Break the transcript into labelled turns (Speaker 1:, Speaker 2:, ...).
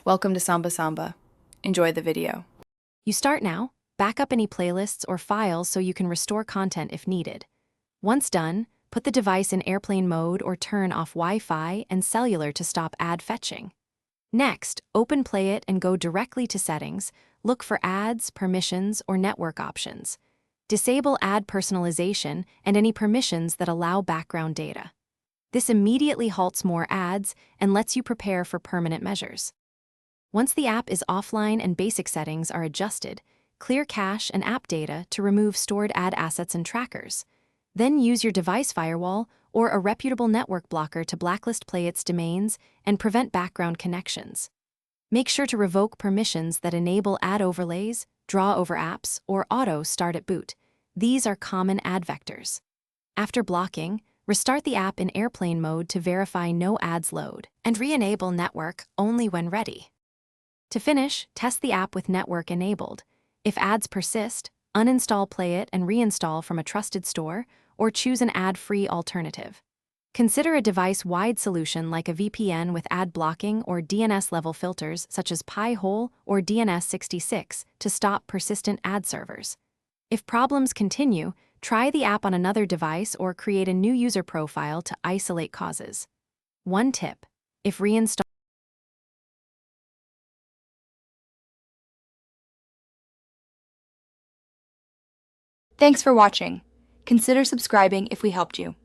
Speaker 1: Welcome to Samba Samba. Enjoy the video.
Speaker 2: You start now, back up any playlists or files so you can restore content if needed. Once done, put the device in airplane mode or turn off Wi-Fi and cellular to stop ad fetching. Next, open Playit and go directly to Settings, look for Ads, Permissions, or Network options. Disable ad personalization and any permissions that allow background data. This immediately halts more ads and lets you prepare for permanent measures. Once the app is offline and basic settings are adjusted, clear cache and app data to remove stored ad assets and trackers. Then use your device firewall or a reputable network blocker to blacklist Playit's domains and prevent background connections. Make sure to revoke permissions that enable ad overlays, draw over apps, or auto start at boot. These are common ad vectors. After blocking, restart the app in airplane mode to verify no ads load, and re-enable network only when ready. To finish, test the app with network enabled. If ads persist, uninstall Playit and reinstall from a trusted store, or choose an ad-free alternative. Consider a device-wide solution like a VPN with ad blocking or DNS-level filters such as Pi-hole or DNS66 to stop persistent ad servers. If problems continue, try the app on another device or create a new user profile to isolate causes. One tip: if reinstall.
Speaker 3: Thanks for watching. Consider subscribing if we helped you.